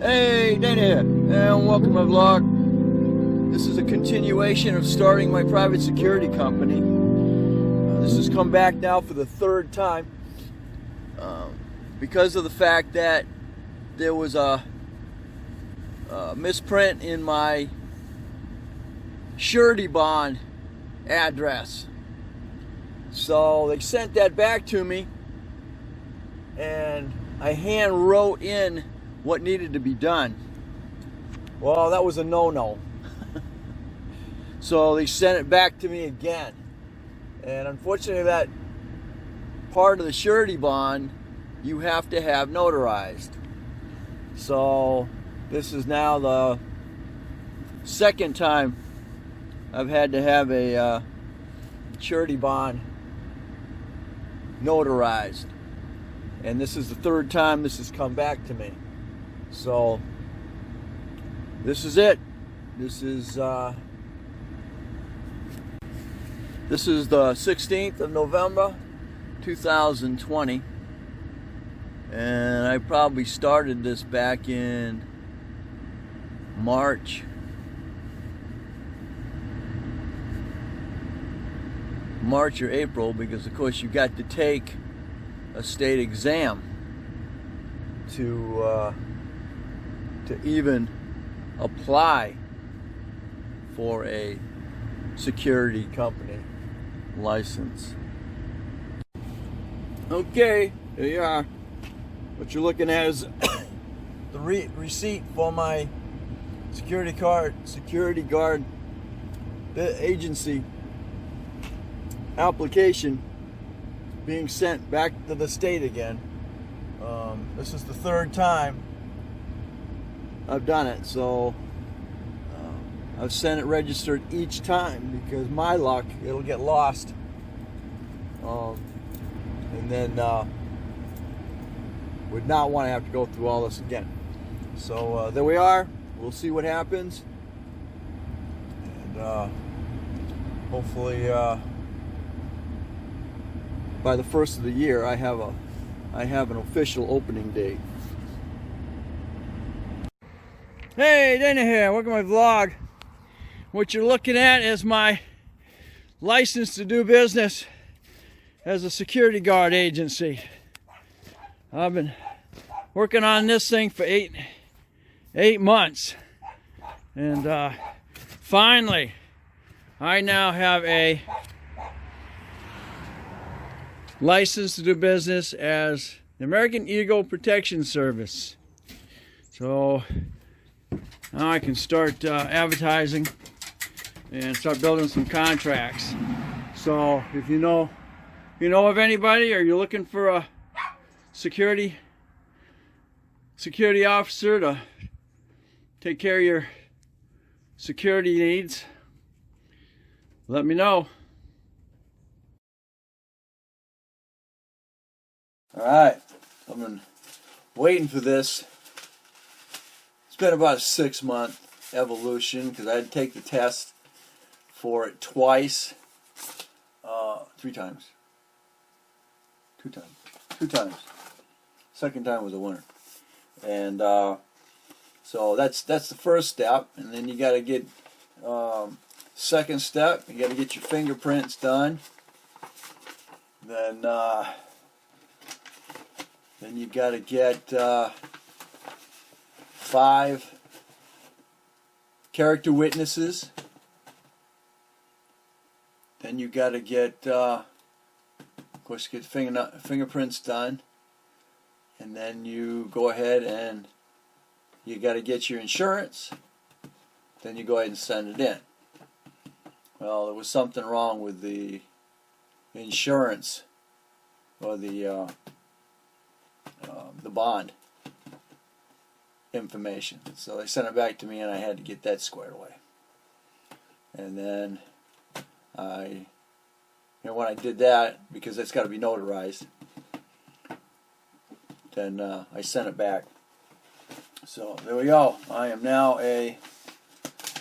Hey, Dana here, and welcome to my vlog. This is a continuation of starting my private security company. This has come back now for the third time because of the fact that there was a misprint in my surety bond address. So they sent that back to me, and I hand wrote in what needed to be done. Well, that was a no-no. So they sent it back to me again. And unfortunately, that part of the surety bond you have to have notarized. So this is now the second time I've had to have a surety bond notarized. And this is the third time this has come back to me. So this is it. This is the 16th of November 2020, and I probably started this back in March or April, because of course you got to take a state exam to even apply for a security company license. Okay, here you are. What you're looking at is the receipt for my security guard agency application being sent back to the state again. This is the third time I've done it, so I've sent it registered each time because my luck, it'll get lost, and then would not want to have to go through all this again. So there we are. We'll see what happens, and hopefully by the first of the year I have an official opening date. Hey, Dana here. Welcome to my vlog. What you're looking at is my license to do business as a security guard agency. I've been working on this thing for eight months, and finally I now have a license to do business as the American Eagle Protection Service. So now I can start advertising and start building some contracts. So if you know of anybody, or you're looking for a security officer to take care of your security needs, let me know. All right, I've been waiting for this. It's been about a 6-month evolution because I had to take the test for it twice, 3 times, 2 times. Second time was a winner, and so that's the first step, and then you got to get second step. You got to get your fingerprints done. Then you got to get 5 character witnesses. Then you got to get, of course, get fingerprints done, and then you go ahead and you got to get your insurance. Then you go ahead and send it in. Well, there was something wrong with the insurance, or the bond information. So they sent it back to me, and I had to get that squared away. And then when I did that, because it's got to be notarized, then I sent it back. So there we go. I am now a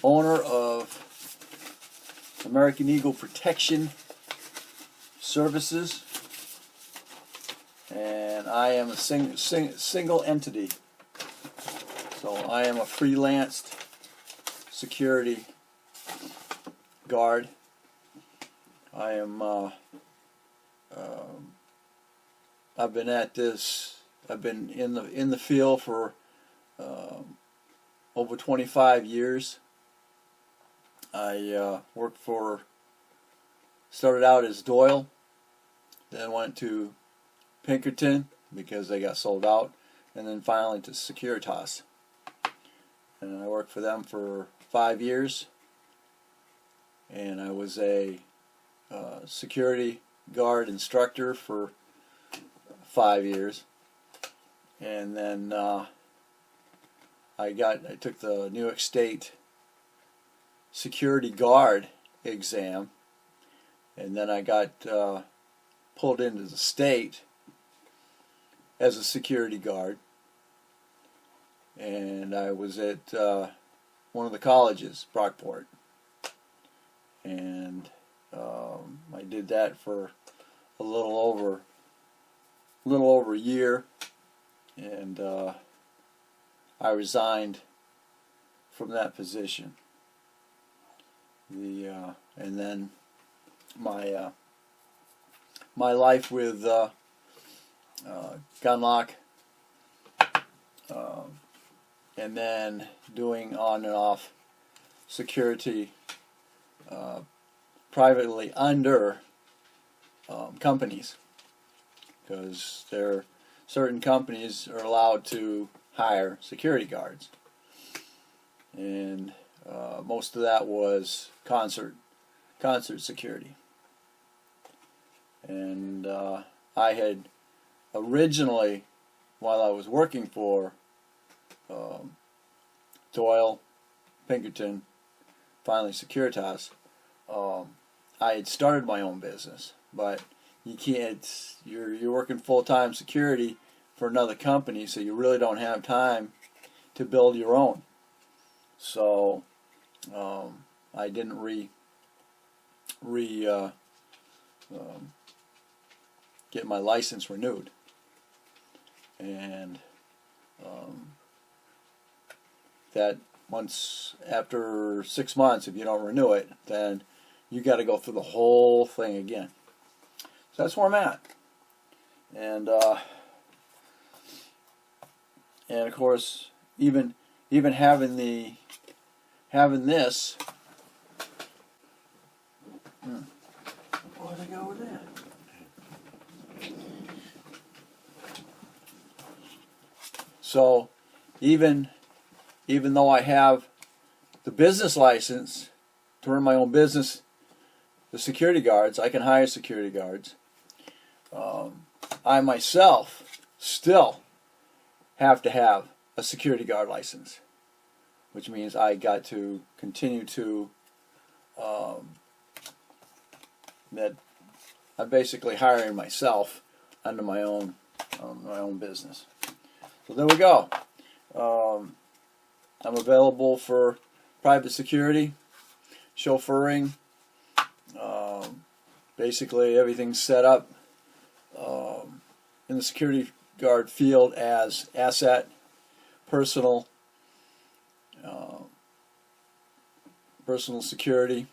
owner of American Eagle Protection Services, and I am a single entity. So I am a freelanced security guard. I am I've been at this. I've been in the field for over 25 years. I started out as Doyle, then went to Pinkerton because they got sold out, and then finally to Securitas. And I worked for them for 5 years, and I was a security guard instructor for 5 years, and then I took the New York State security guard exam, and then I got pulled into the state as a security guard, and I was at one of the colleges, Brockport, and I did that for a little over a year, and I resigned from that position. And then my life with Gunlock, and then doing on and off security privately under companies, because certain companies are allowed to hire security guards, and most of that was concert security. And I had originally, while I was working for Doyle, Pinkerton, finally Securitas, I had started my own business, but you can't. You're working full-time security for another company, so you really don't have time to build your own. So I didn't get my license renewed, and that once after 6 months, if you don't renew it, then you got to go through the whole thing again. So that's where I'm at, and of course, even having this. Where'd I go with that? So, even though I have the business license to run my own business, the security guards, I can hire security guards. I myself still have to have a security guard license, which means I got to continue to that I'm basically hiring myself under my own business. So there we go. I'm available for private security, chauffeuring. Basically, everything's set up in the security guard field as asset, personal security,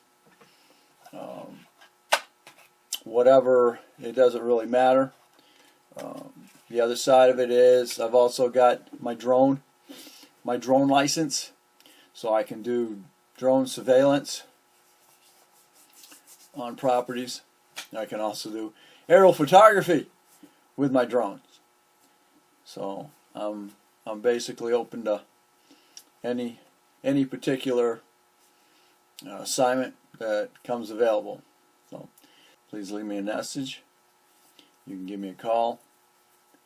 whatever. It doesn't really matter. The other side of it is I've also got my drone license, so I can do drone surveillance on properties. I can also do aerial photography with my drones. So I'm basically open to any particular assignment that comes available. So please leave me a message. You can give me a call.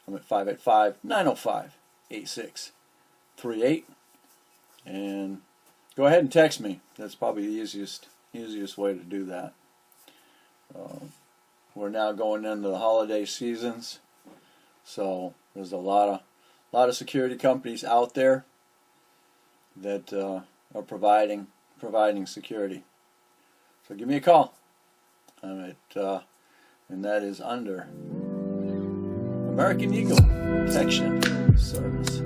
I'm at 585-905-8638, and go ahead and text me. That's probably the easiest way to do that. We're now going into the holiday seasons, so there's a lot of security companies out there that are providing security. So give me a call. I'm at and that is under American Eagle Protection Service.